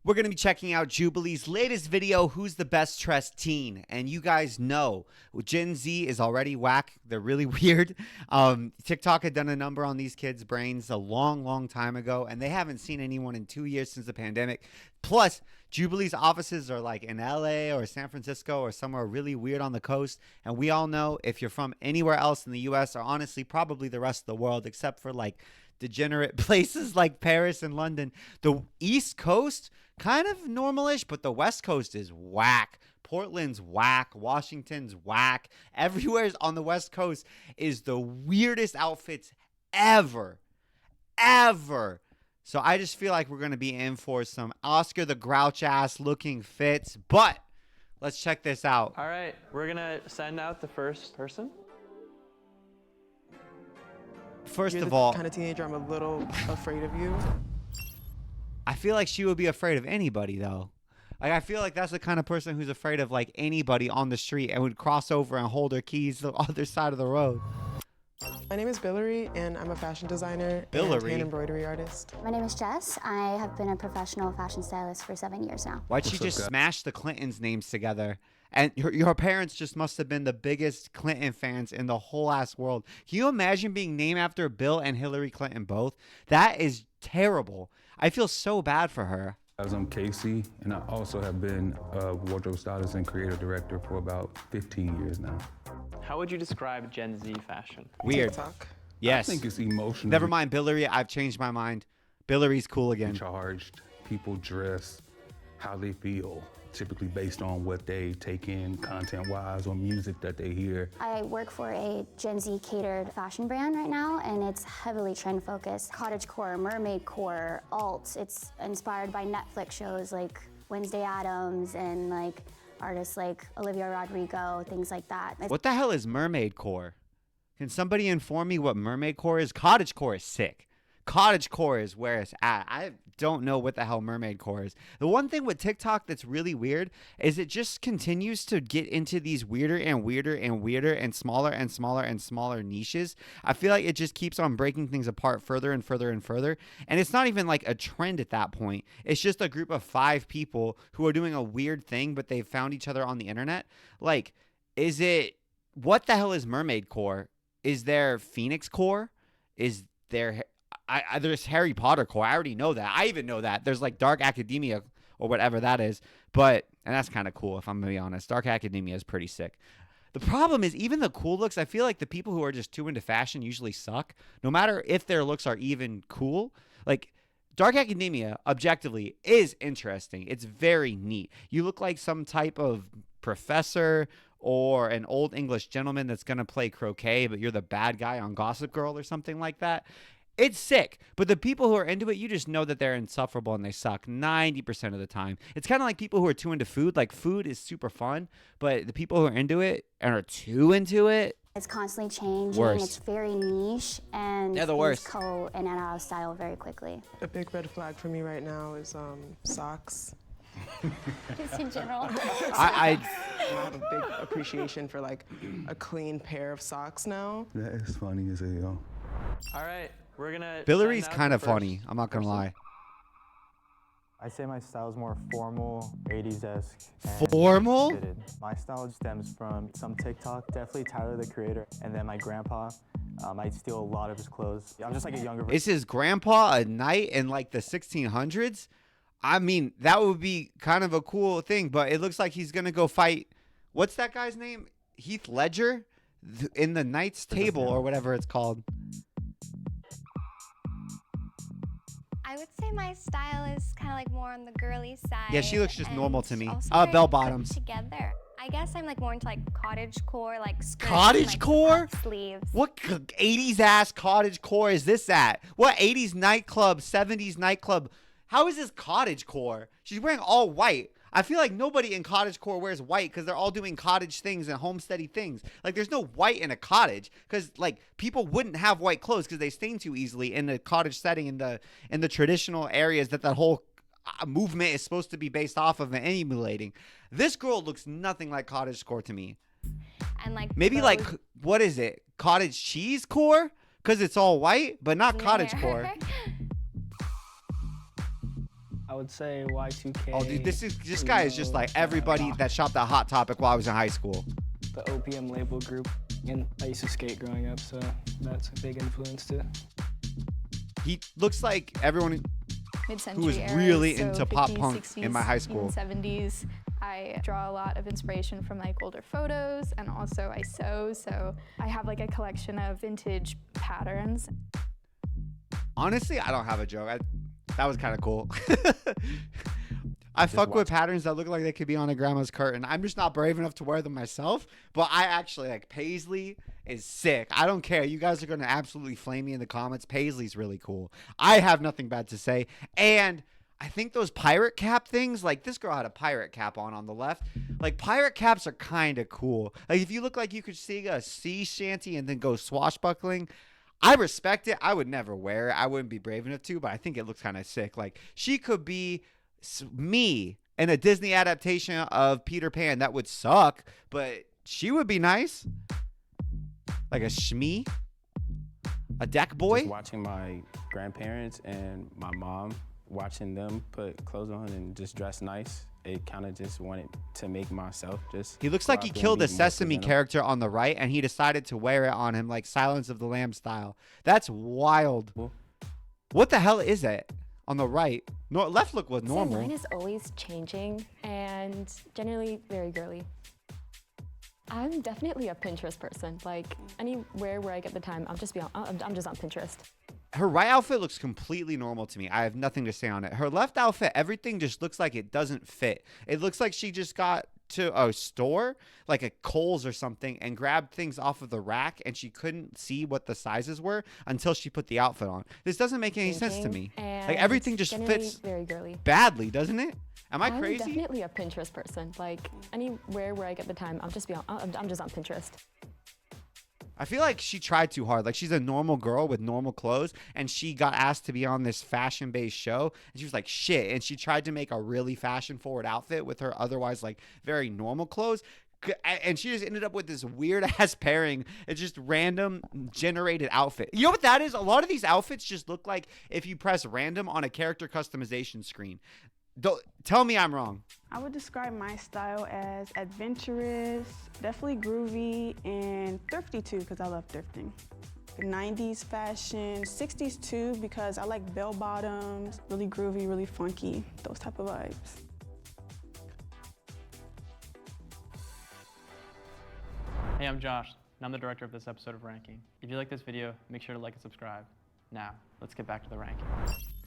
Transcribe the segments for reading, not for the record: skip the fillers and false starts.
We're going to be checking out Jubilee's latest video, Who's the Best Dressed Teen? And you guys know Gen Z is already whack. They're really weird. TikTok had done a number on these kids' brains a long time ago, and they haven't seen anyone in 2 years since the pandemic. Plus, Jubilee's offices are like in LA or San Francisco or somewhere really weird on the coast. And we all know if you're from anywhere else in the US, or honestly probably the rest of the world, except for like degenerate places like Paris and London, the East Coast kind of normalish, but the West Coast is whack. Portland's whack. Washington's whack. Everywhere on the West Coast is the weirdest outfits ever. So I just feel like we're going to be in for some Oscar the Grouch ass looking fits, but let's check this out. All right, we're going to send out the first person. First You're of the all, kind of teenager I'm a little afraid of you. I feel like she would be afraid of anybody, though. Like, I feel like that's the kind of person who's afraid of, like, anybody on the street and would cross over and hold her keys the other side of the road. My name is Billary, and I'm a fashion designer Billary? and hand embroidery artist. My name is Jess. I have been a professional fashion stylist for 7 years now. Why'd she just smash the Clintons' names together? And your parents just must have been the biggest Clinton fans in the whole ass world. Can you imagine being named after Bill and Hillary Clinton both? That is terrible. I feel so bad for her. I'm Casey, and I also have been a wardrobe stylist and creative director for about 15 years now. How would you describe Gen Z fashion? Weird. TikTok. Yes. I think it's emotional. Never mind Billary. I've changed my mind. Billary's cool again. Charged. People dress how they feel, typically based on what they take in content-wise or music that they hear. I work for a Gen Z catered fashion brand right now, and it's heavily trend focused. Cottagecore, mermaid core, alt. It's inspired by Netflix shows like Wednesday Addams and like artists like Olivia Rodrigo, things like that. What the hell is mermaid core? Can somebody inform me what mermaid core is? Cottagecore is sick. Cottagecore is where it's at. I don't know what the hell mermaid core is. The one thing with TikTok that's really weird is it just continues to get into these weirder and weirder and weirder and smaller and smaller and smaller niches. I feel like it just keeps on breaking things apart further and further and further. And it's not even like a trend at that point. It's just a group of 5 people who are doing a weird thing, but they've found each other on the internet. Like, what the hell is mermaid core? Is there Phoenix core? Is there... there's Harry Potter core. I already know that. I even know that. There's like Dark Academia or whatever that is. And that's kind of cool if I'm going to be honest. Dark Academia is pretty sick. The problem is even the cool looks, I feel like the people who are just too into fashion usually suck. No matter if their looks are even cool. Like Dark Academia, objectively, is interesting. It's very neat. You look like some type of professor or an old English gentleman that's going to play croquet, but you're the bad guy on Gossip Girl or something like that. It's sick, but the people who are into it, you just know that they're insufferable and they suck 90% of the time. It's kind of like people who are too into food. Like, food is super fun, but the people who are into it and are too into it, It's constantly changing. Worst. It's very niche, and They're the things worst. go in and out of style very quickly. A big red flag for me right now is socks. Just in general. I I have a big appreciation for like a clean pair of socks now. That is funny as hell. All right, we're going to Billary's kind of funny. I'm not going to lie. I say my style is more formal, 80s-esque. Formal? Fitted. My style stems from some TikTok, definitely Tyler, the creator, and then my grandpa. I steal a lot of his clothes. I'm just like a younger version. Is his grandpa a knight in like the 1600s? I mean, that would be kind of a cool thing, but it looks like he's going to go fight. What's that guy's name? Heath Ledger in the Knight's Table or whatever it's called. I would say my style is kind of like more on the girly side. Yeah, she looks just and normal to me. also very Bell put bottoms. Together. I guess I'm like more into like cottage core, like skirts Cottage and, like, core? puff sleeves. What 80s ass cottage core is this at? What 80s nightclub, 70s nightclub? How is this cottage core? She's wearing all white. I feel like nobody in cottage core wears white because they're all doing cottage things and homesteady things. Like, there's no white in a cottage because like people wouldn't have white clothes because they stain too easily in the cottage setting in the traditional areas that whole movement is supposed to be based off of and emulating. This girl looks nothing like cottage core to me. And like Maybe those like, what is it? Cottage cheese core? Because it's all white, but not cottage hair. core. I would say Y2K. Oh, dude, this guy is just like everybody that shopped at Hot Topic while I was in high school. The OPM label group. And I used to skate growing up, so that's a big influence too. He looks like everyone Mid-century who was era, really so into 50s, pop punk 60s, in my high school. even 70s. I draw a lot of inspiration from like older photos, and also I sew, so I have like a collection of vintage patterns. Honestly, I don't have a joke. That was kind of cool. I fuck with patterns that look like they could be on a grandma's curtain. I'm just not brave enough to wear them myself, but I actually like Paisley is sick. I don't care. You guys are going to absolutely flame me in the comments. Paisley's really cool. I have nothing bad to say. And I think those pirate cap things, like this girl had a pirate cap on the left. Like pirate caps are kind of cool. Like if you look like you could sing a sea shanty and then go swashbuckling, I respect it. I would never wear it. I wouldn't be brave enough to, but I think it looks kind of sick. Like she could be me in a Disney adaptation of Peter Pan. That would suck, but she would be nice. Like a shmee, a deck boy. Just watching my grandparents and my mom, watching them put clothes on and just dress nice. It kind of just wanted to make myself just. He looks like he killed a Sesame character on the right, and he decided to wear it on him like Silence of the Lambs style. That's wild. What the hell is it on the right? No, left look was normal. Mine is always changing and generally very girly. I'm definitely a Pinterest person. Like anywhere where I get the time, I'm just on Pinterest. Her right outfit looks completely normal to me. I have nothing to say on it. Her left outfit, everything just looks like it doesn't fit. It looks like she just got to a store, like a Kohl's or something, and grabbed things off of the rack, and she couldn't see what the sizes were until she put the outfit on. This doesn't make any sense to me. Like everything just fits very girly. badly, doesn't it? Am I crazy? I'm definitely a Pinterest person. Like anywhere where I get the time, I'm just on Pinterest. I feel like she tried too hard. Like she's a normal girl with normal clothes, and she got asked to be on this fashion-based show, and she was like, shit. And she tried to make a really fashion-forward outfit with her otherwise like very normal clothes. And she just ended up with this weird-ass pairing. It's just random generated outfit. You know what that is? A lot of these outfits just look like if you press random on a character customization screen. Tell me I'm wrong. I would describe my style as adventurous, definitely groovy, and thrifty too, because I love thrifting. 90s fashion, 60s too, because I like bell bottoms, really groovy, really funky, those type of vibes. Hey, I'm Josh, and I'm the director of this episode of Ranking. If you like this video, make sure to like and subscribe. Now, let's get back to the ranking.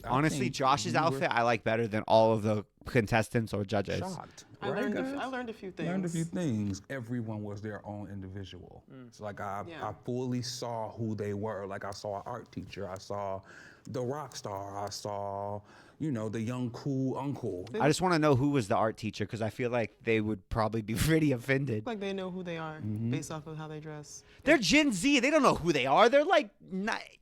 Honestly, Josh's outfit I like better than all of the contestants or judges. Shocked. I learned a few things. Everyone was their own individual. So like I fully saw who they were. Like I saw an art teacher. I saw the rock star. I saw, the young cool uncle. I just want to know who was the art teacher, because I feel like they would probably be pretty offended. Like they know who they are based off of how they dress. They're Gen Z. They don't know who they are. They're like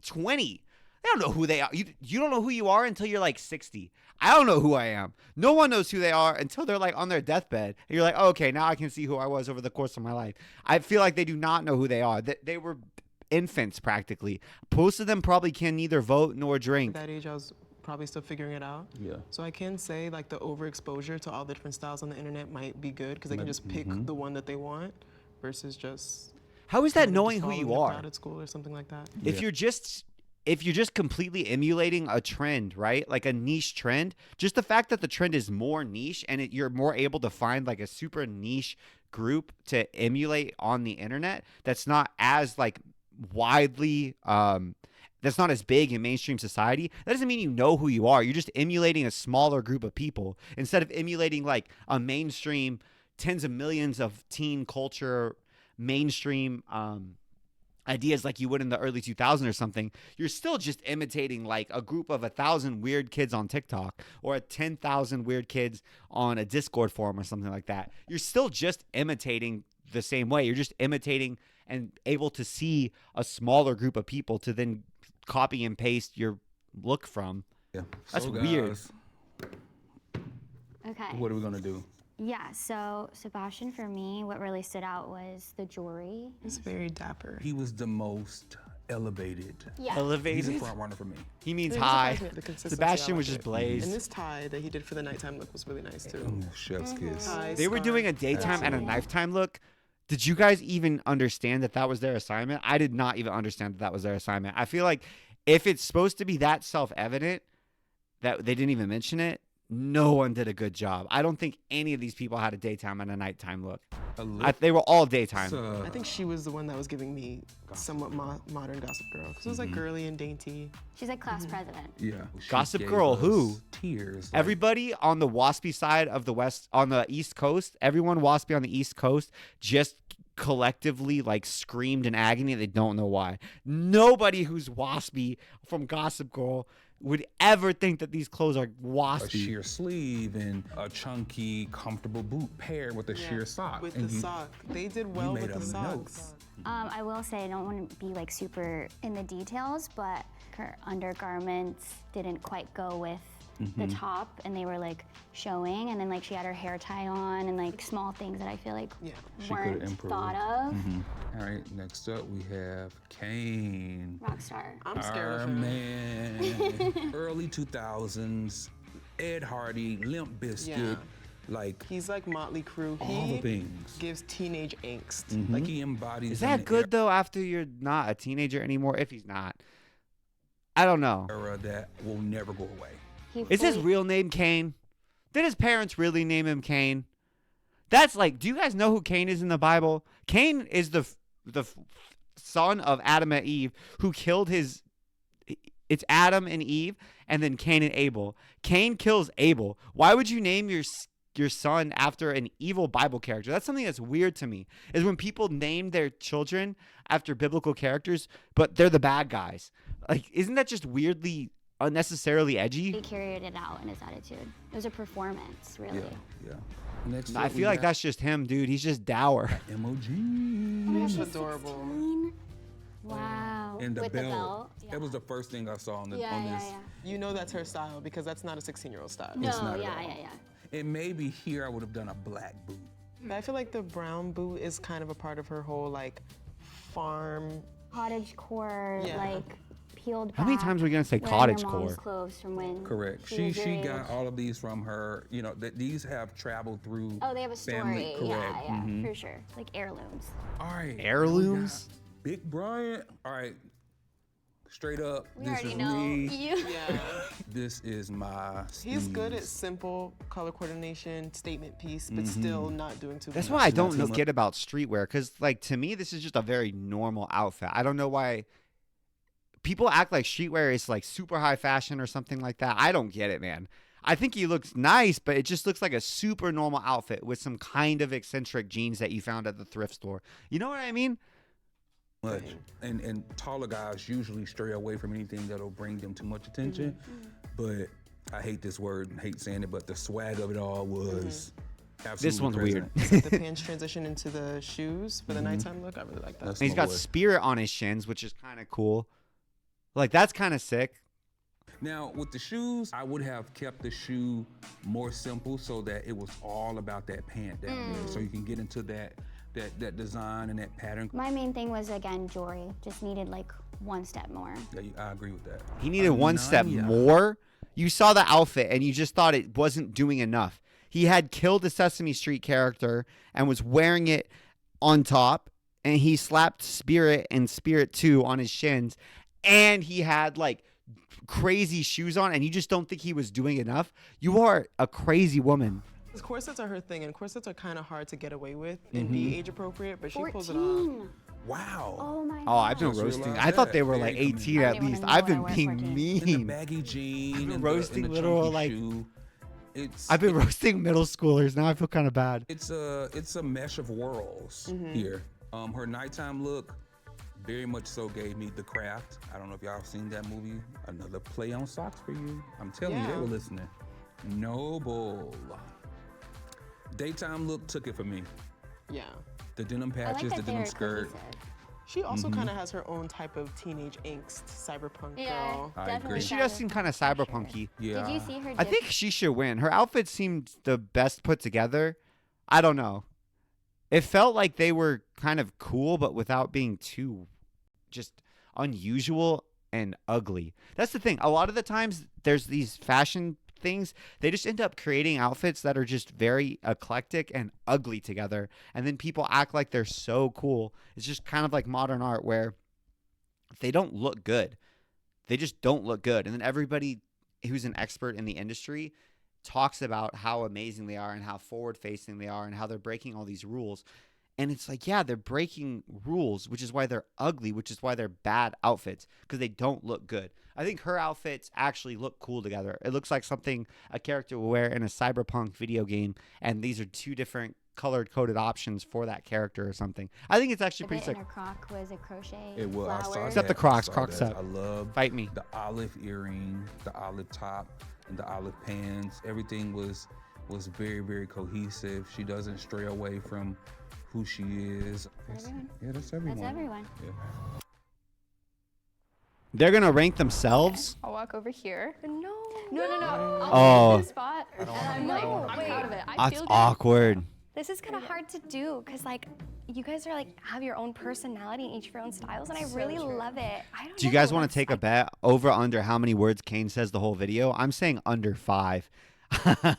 20. They don't know who they are. You don't know who you are until you're like 60. I don't know who I am. No one knows who they are until they're like on their deathbed. And you're like, oh, okay, now I can see who I was over the course of my life. I feel like they do not know who they are. They were infants practically. Most of them probably can neither vote nor drink. At that age, I was probably still figuring it out. Yeah. So I can say like the overexposure to all the different styles on the internet might be good, because they can just pick the one that they want versus just. How is that knowing who you are? At school or something like that. If you're just completely emulating a trend, right? Like a niche trend, just the fact that the trend is more niche and you're more able to find like a super niche group to emulate on the internet that's not as like widely, that's not as big in mainstream society, that doesn't mean you know who you are. You're just emulating a smaller group of people instead of emulating like a mainstream tens of millions of teen culture mainstream ideas like you would in the early 2000s or something. You're still just imitating like a group of 1,000 weird kids on TikTok or 10,000 weird kids on a Discord forum or something like that. You're still just imitating the same way. You're just imitating and able to see a smaller group of people to then copy and paste your look from. Yeah. That's weird. Okay. What are we gonna do? Yeah, so Sebastian, for me, what really stood out was the jewelry. He's very dapper. He was the most elevated. Yeah. Elevated. He's a front runner for me. He means It high. surprised me at the consistency. Sebastian I was like just it. blazed. And this tie that he did for the nighttime look was really nice too. Chef's kiss. Tie, They were doing a scarf. daytime and a nighttime look. Did you guys even understand that that was their assignment? I did not even understand that that was their assignment. I feel like if it's supposed to be that self-evident that they didn't even mention it, no one did a good job. I don't think any of these people had a daytime and a nighttime look. They were all daytime. I think she was the one that was giving me somewhat modern Gossip Girl. Because it was like girly and dainty. She's like class president. Yeah. She Gossip gave Girl, us who? Tears. Everybody on the waspy side of the West, on the East Coast, everyone waspy on the East Coast just collectively like screamed in agony. They don't know why. Nobody who's waspy from Gossip Girl would ever think that these clothes are a waspy. sheer sleeve and a chunky, comfortable boot paired with a sheer sock. With and the sock. They did well made with the a socks. I will say I don't want to be like super in the details, but her undergarments didn't quite go with the top, and they were like showing, and then like she had her hair tie on, and like small things that I feel like She weren't could've improved. thought of. All right, next up we have Kane. Rockstar. I'm scared Our of him. man. Early 2000s, Ed Hardy, Limp Bizkit, Yeah. like He's like Motley Crue. all He the things. gives teenage angst. Like he embodies. Is that good though after you're not a teenager anymore? If he's not. I don't know. Era that will never go away. Is his real name Cain? Did his parents really name him Cain? That's like, do you guys know who Cain is in the Bible? Cain is the son of Adam and Eve who killed his. It's Adam and Eve, and then Cain and Abel. Cain kills Abel. Why would you name your son after an evil Bible character? That's something that's weird to me. Is when people name their children after biblical characters, but they're the bad guys. Like, isn't that just weirdly unnecessarily edgy? He carried it out in his attitude. It was a performance, really. Yeah. Next I up, we feel like got that's just him, dude. He's just dour. MOG. He's adorable. Wow. And the With belt. the belt. That was the first thing I saw on this. Yeah. You know that's her style because that's not a 16-year-old style. No, It's not at yeah. all. And maybe here I would have done a black boot. But I feel like the brown boot is kind of a part of her whole like farm. Cottage core, Yeah. like peeled How many back, times are we gonna say wearing cottage her mom's core? clothes from when Correct. She She was your got age. all of these from her. You know that these have traveled through. Oh, they have a family. story. Correct. Yeah, for sure. Like heirlooms. All right. Heirlooms? we got Big Bryant. All right. Straight up. We this already is know me. you. Yeah. This is my. He's good at Steve's. simple color coordination, statement piece, but still not doing too That's much. why I Not don't too know much. get about streetwear, because like to me this is just a very normal outfit. I don't know why people act like streetwear is like super high fashion or something like that. I don't get it, man. I think he looks nice, but it just looks like a super normal outfit with some kind of eccentric jeans that you found at the thrift store. You know what I mean? Much. And taller guys usually stray away from anything that'll bring them too much attention. But I hate this word and hate saying it, but the swag of it all was absolutely This one's present. weird. The pants transition into the shoes for the nighttime look. I really like that. That's He's my got boy. spirit on his shins, which is kind of cool. Like that's kind of sick. Now, with the shoes, I would have kept the shoe more simple so that it was all about that pant down there. So you can get into that design and that pattern. My main thing was again jewelry. Just needed like one step more. Yeah, I agree with that. He needed one step Ananya. more. You saw the outfit and you just thought it wasn't doing enough. He had killed a Sesame Street character and was wearing it on top, and he slapped Spirit and Spirit 2 on his shins, and he had like crazy shoes on, and you just don't think he was doing enough. You are a crazy woman. Because corsets are her thing, and corsets are kind of hard to get away with and be age appropriate, but she pulls it off. 14. Wow. Oh my Oh, I've been Just roasting. realized I thought that. they were Very like commendable. 18 I at didn't least. wanna know I've been when I being was 14. And the mean. baggy jean been and roasting the little, chunky like- shoe. It's I've been roasting middle schoolers. Now I feel kind of bad. It's a mesh of worlds here. Her nighttime look very much so gave me The Craft. I don't know if y'all have seen that movie. Another play on socks for you. I'm telling you, they Yeah. were listening. Noble. Daytime look took it for me. Yeah. The denim I like patches, that the they denim were skirt. cohesive. She also kind of has her own type of teenage angst, cyberpunk Yeah, girl. I definitely. agree. She does seem kind of cyberpunky. Yeah. Did you see her? I dip- think she should win. Her outfit seemed the best put together. I don't know. It felt like they were kind of cool, but without being too just unusual and ugly. That's the thing. A lot of the times there's these fashion things, they just end up creating outfits that are just very eclectic and ugly together, and then people act like they're so cool. It's just kind of like modern art where they don't look good. They just don't look good. And then everybody who's an expert in the industry talks about how amazing they are and how forward-facing they are and how they're breaking all these rules. And it's like, yeah, they're breaking rules, which is why they're ugly, which is why they're bad outfits, because they don't look good. I think her outfits actually look cool together. It looks like something a character will wear in a cyberpunk video game, and these are two different colored-coded options for that character or something. I think it's actually pretty sick. In her croc was a crochet It was. I saw flower. Except the that. Crocs. I saw Crocs that. up. I love Fight me. the olive earring, the olive top, and the olive pants. Everything was very, very cohesive. She doesn't stray away from who she is. Everyone. Yeah, that's everyone. That's everyone. Yeah. They're going to rank themselves? I'll walk over here. No. No. Oh. I'll take a spot. And I'm like, No, I'm wait. proud of it. I That's feel good. awkward. This is kind of hard to do because like you guys are like have your own personality and each of your own styles, and I really love it. I don't Do you know, guys want that's- to take a bet over under how many words Kane says the whole video? I'm saying under 5. I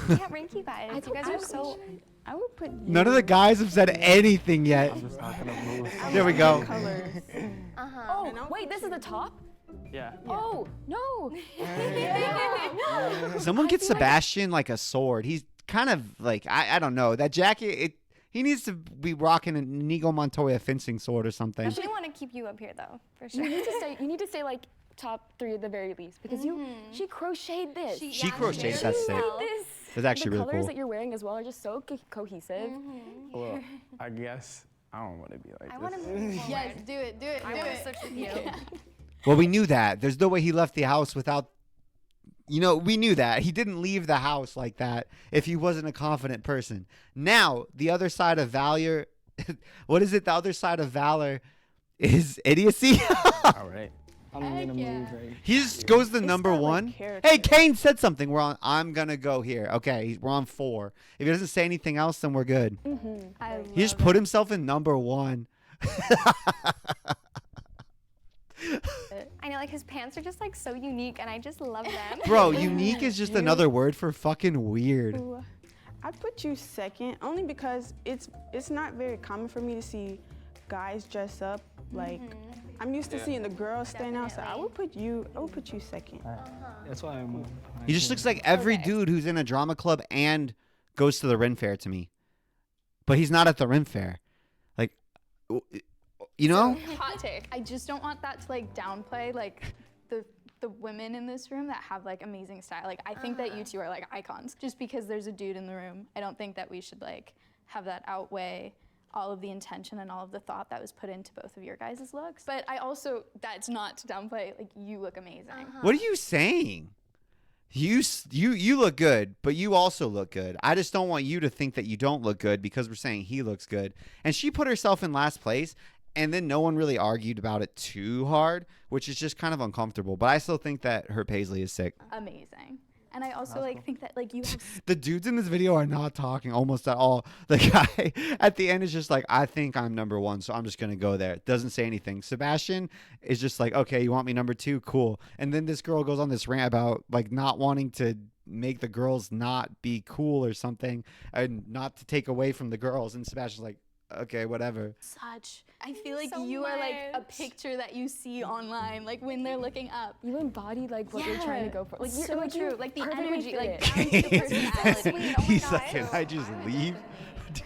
can't rank you guys. You guys are so. I would put None of the guys have said anything yet. I'm just not gonna move. There we go. colors. Oh, wait, this is the top? Yeah. Oh, no. Someone get Sebastian like a sword. He's kind of like, I don't know. That jacket, he needs to be rocking an Inigo Montoya fencing sword or something. I really want to keep you up here though, for sure. You need to say like top 3 at the very least, because she crocheted this. She crocheted, that's sick. This. That's actually the really colors cool. that you're wearing as well are just so cohesive. Well, I guess I don't want to be like I this. want to move forward. Yes, do it. I want to switch with you. Well, we knew that. There's no way he left the house without, we knew that. He didn't leave the house like that if he wasn't a confident person. Now, the other side of valor, what is it? The other side of valor is idiocy. All right. I'm gonna move right. He just goes to number not like 1. character. Hey, Kane said something. I'm going to go here. Okay, we're on 4. If he doesn't say anything else, then we're good. He just put himself in number 1. I know, like his pants are just like so unique, and I just love them. Bro, unique is just another word for fucking weird. I'd put you second, only because it's not very common for me to see guys dress up like. I'm used to seeing the girls stand out, so I would put you second. That's why I moved. He just looks like every dude who's in a drama club and goes to the Ren Fair to me. But he's not at the Ren Fair. Like, you know? Hot take. I just don't want that to like downplay like the women in this room that have like amazing style. Like I think that you two are like icons. Just because there's a dude in the room, I don't think that we should like have that outweigh all of the intention and all of the thought that was put into both of your guys' looks. But I also, that's not to downplay, like you look amazing. What are you saying? You look good, but you also look good. I just don't want you to think that you don't look good because we're saying he looks good. And she put herself in last place, and then no one really argued about it too hard, which is just kind of uncomfortable. But I still think that her Paisley is sick. Amazing. And I also like think that like you have The dudes in this video are not talking almost at all. The guy at the end is just like, I think I'm number 1, so I'm just going to go there. Doesn't say anything. Sebastian is just like, okay, you want me number 2? Cool. And then this girl goes on this rant about like not wanting to make the girls not be cool or something and not to take away from the girls. And Sebastian's like, okay, whatever. I feel like so you are like a much. picture that you see online, like when they're looking up. You embody like what you're trying to go for. Like It's so you're true. Like the perfectly energy, fit like it. down to the personality. Sweet. Oh my He's like, God. can I just leave?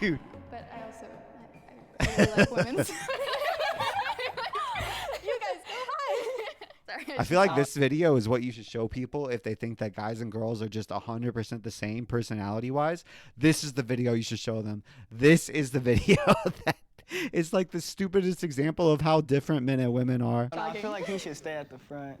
Dude. But I also, I really like women. So you guys, go hi. Sorry, I feel like this video is what you should show people if they think that guys and girls are just 100% the same personality-wise. This is the video you should show them. This is the video that is like the stupidest example of how different men and women are. I feel like he should stay at the front.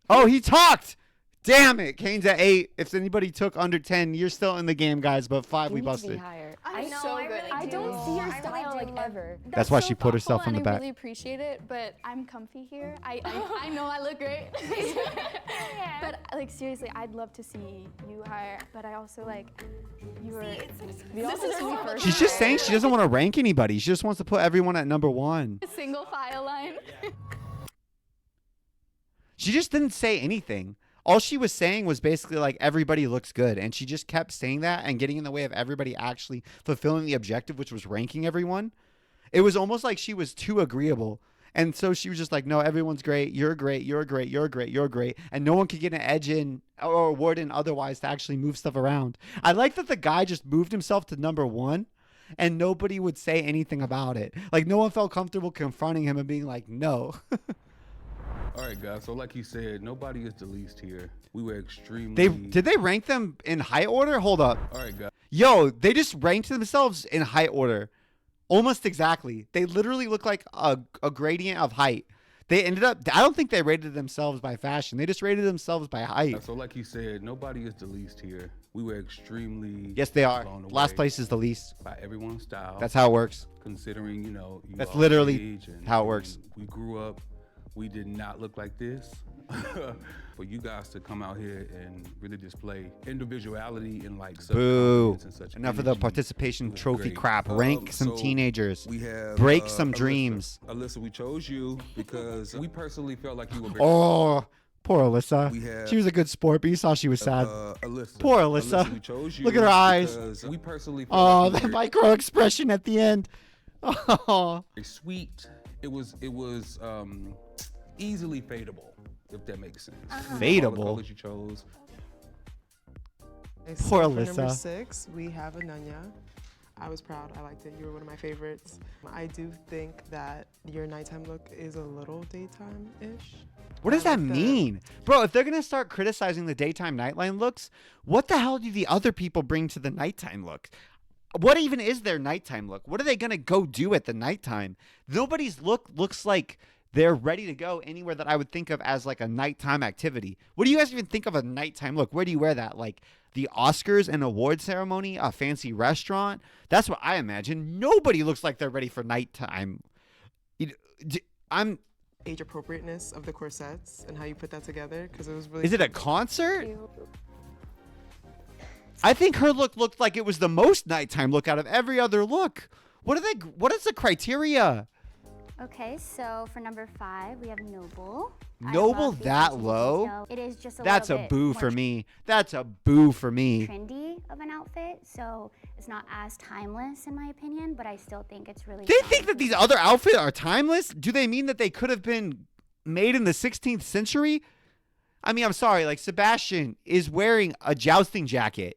Oh, he talked! Damn it! Kane's at 8. If anybody took under 10, you're still in the game, guys, but 5 You we need to be busted. higher. I know, so I good. really I do. don't see your I really style do like love- ever. That's why so she put herself thoughtful, in the and back. I really appreciate it, but I'm comfy here. I know I look great. But like seriously, I'd love to see you higher. But I also like you are. This is her first. She's just saying she doesn't want to rank anybody. She just wants to put everyone at number 1. Single file line. She just didn't say anything. All she was saying was basically like, everybody looks good. And she just kept saying that and getting in the way of everybody actually fulfilling the objective, which was ranking everyone. It was almost like she was too agreeable. And so she was just like, no, everyone's great. You're great. You're great. You're great. You're great. And no one could get an edge in or award in otherwise to actually move stuff around. I like that the guy just moved himself to number 1 and nobody would say anything about it. Like, no one felt comfortable confronting him and being like, no. All right, guys. So like you said, nobody is the least here. We were extremely. Did they rank them in height order? Hold up. All right, guys. Yo, they just ranked themselves in height order. Almost exactly. They literally look like a gradient of height. They ended up, I don't think they rated themselves by fashion. They just rated themselves by height. So like you said, nobody is the least here. We were extremely. Yes, they are. blown away Last place is the least. by everyone's style. That's how it works. Considering, you know, That's all literally age and- how it works. and we grew up, we did not look like this. For you guys to come out here and really display individuality and like Boo. self-confidence and such Enough of the energy participation was trophy great. crap. Rank some So teenagers. We have Break some Alyssa. dreams. Alyssa, we chose you because we personally felt like you were very Oh, poor We Alyssa. have, She was a good sport, but you saw she was sad. Alyssa. Poor Alyssa. We chose you Look at her eyes. because we personally felt Oh, like that you were micro expression at the end. Oh. very sweet. It was easily fadeable, if that makes sense. All the Fadeable? colors you chose. Okay, so Poor for number Alyssa. 6, we have Ananya. I was proud. I liked it. You were one of my favorites. I do think that your nighttime look is a little daytime-ish. What does I that like the- mean? Bro, if they're going to start criticizing the daytime nightline looks, what the hell do the other people bring to the nighttime look? What even is their nighttime look? What are they going to go do at the nighttime? Nobody's look looks like they're ready to go anywhere that I would think of as like a nighttime activity. What do you guys even think of a nighttime look? Where do you wear that? Like the Oscars and award ceremony, a fancy restaurant? That's what I imagine. Nobody looks like they're ready for nighttime. I'm... Age appropriateness of the corsets and how you put that together, because it was really. Is it a concert? I think her look looked like it was the most nighttime look out of every other look. What is the criteria? Okay, so for number 5, we have Noble. I Noble love the that attention to low? detail. It is just a That's little a bit boo more for me. That's a boo for me. trendy of an outfit, so it's not as timeless in my opinion, but I still think it's really They think that these other outfits are timeless? Do they mean that they could have been made in the 16th century? I mean, I'm sorry, like Sebastian is wearing a jousting jacket.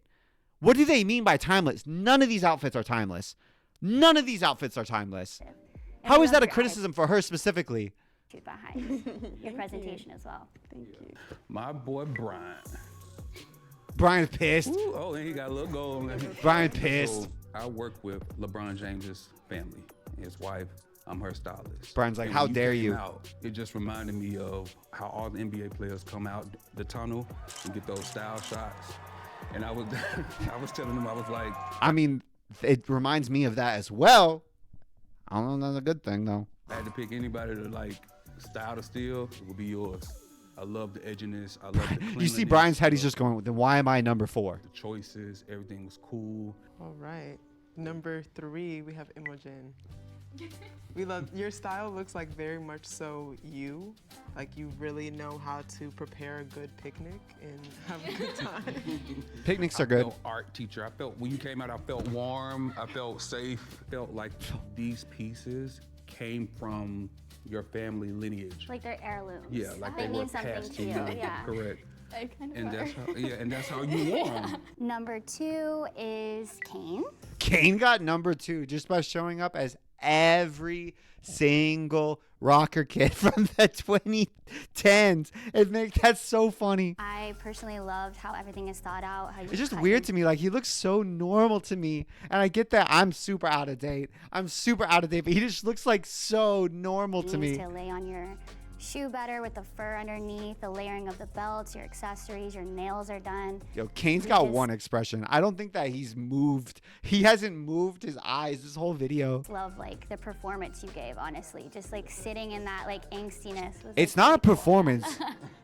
What do they mean by timeless? None of these outfits are timeless. None of these outfits are timeless. How is that a criticism for her specifically? behind your presentation as well. Thank you. My boy Brian. Brian's pissed. Ooh, oh, and he got a little gold on him. Brian pissed. So I work with LeBron James's family, his wife. I'm her stylist. Brian's like, And how when dare came you? Out, it just reminded me of how all the NBA players come out the tunnel and get those style shots. And I was, I was telling them, I was like, I mean, it reminds me of that as well. I don't know if that's a good thing, though. I had to pick anybody to like style to steal, it would be yours. I love the edginess. I love the cleanliness. You see Brian's head, he's just going, then why am I number 4? The choices, everything was cool. All right. Number 3, we have Imogen. We love your style. Looks like very much so you. Like you really know how to prepare a good picnic and have a good time. Picnics are I good. felt art teacher. I felt when you came out, I felt warm. I felt safe. Felt like these pieces came from your family lineage. Like they're heirlooms. Yeah, like they they mean were something passed to you. Yeah. Correct. I kind of And are. that's how, yeah, and that's how you wore 'em. Number 2 is Kane. Kane got number 2 just by showing up as every single rocker kid from the 2010s. That's so funny. I personally loved how everything is thought out. How you It's just cut weird and- to me. Like, he looks so normal to me. And I get that I'm super out of date. But he just looks like so normal to needs me. to lay on your shoe better with the fur underneath, the layering of the belts, your accessories, your nails are done. Yo, Kane's He got just- one expression. I don't think that he's moved. He hasn't moved his eyes this whole video. Love like the performance you gave, honestly. Just like sitting in that like angstiness. Was, It's like, not a really cool. performance.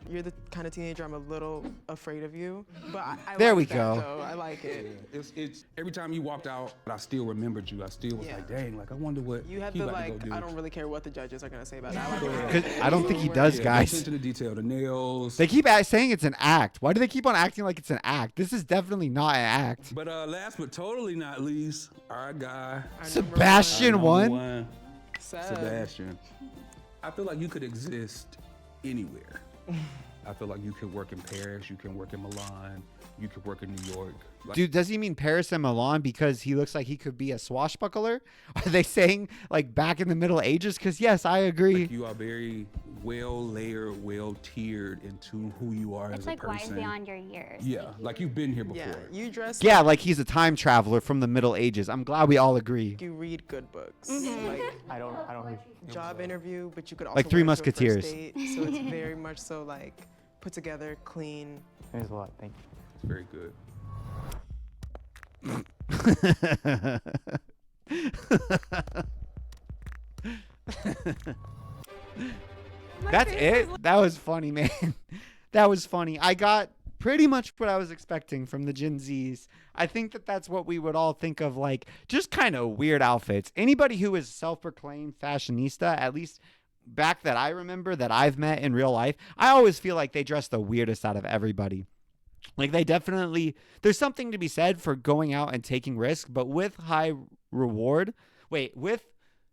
You're the kind of teenager I'm a little afraid of you, but I There like we that, go. Though. I like it. It's every time you walked out, I still remembered you. I still was Yeah. like, dang, like I wonder what You have he the about to like. go do. I don't really care what the judges are gonna say about that. I like Because I don't don't think he does, guys. Attention to detail, the nails. They keep saying it's an act. Why do they keep on acting like it's an act? This is definitely not an act. But last but totally not least, our guy. Sebastian Our won? number one, Sebastian. I feel like you could exist anywhere. I feel like you could work in Paris, you can work in Milan, you could work in New York. Like, Dude, does he mean Paris and Milan because he looks like he could be a swashbuckler? Are they saying like back in the Middle Ages? Because yes, I agree. like you are very well layered, well tiered into who you are It's as a like wise person. beyond your years. Yeah, like you've been here before. Yeah, you dress. Yeah, like he's a time traveler from the Middle Ages. I'm glad we all agree. You read good books. Mm-hmm. Like I don't read job interview, but you could also Like Three wear it to a first Musketeers. date, so it's very much so like put together, clean. Thanks a lot. Thank you. It's very good. That's it? That was funny, man. That was funny. I got pretty much what I was expecting from the Gen Zs. I think that that's what we would all think of, like, just kind of weird outfits. Anybody who is self-proclaimed fashionista, at least back that I remember that I've met in real life, I always feel like they dress the weirdest out of everybody. Like, they definitely, there's something to be said for going out and taking risks, but with high reward, with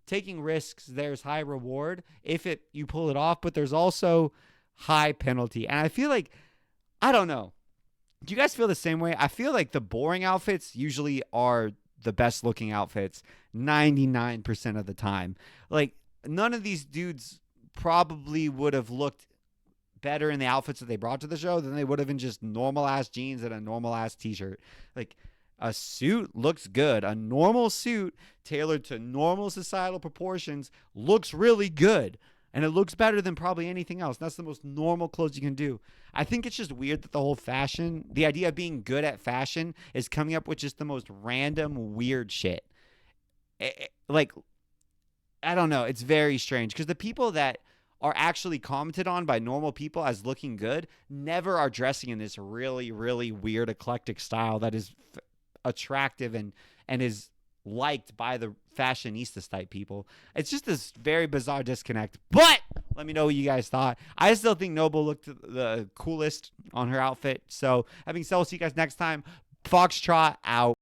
taking risks, there's high reward if you pull it off, but there's also high penalty. And I feel like, I don't know. Do you guys feel the same way? I feel like the boring outfits usually are the best looking outfits 99% of the time. Like, none of these dudes probably would have looked better in the outfits that they brought to the show than they would have in just normal ass jeans and a normal ass t-shirt. Like, a suit looks good. A normal suit tailored to normal societal proportions looks really good. And it looks better than probably anything else. That's the most normal clothes you can do. I think it's just weird that the whole fashion, the idea of being good at fashion is coming up with just the most random weird shit. Like, I don't know. It's very strange because the people that are actually commented on by normal people as looking good never are dressing in this really, really weird eclectic style that is attractive and is liked by the fashionista type people. It's just this very bizarre disconnect. But let me know what you guys thought. I still think Noble looked the coolest on her outfit. So having said, we'll see you guys next time. Foxtrot out.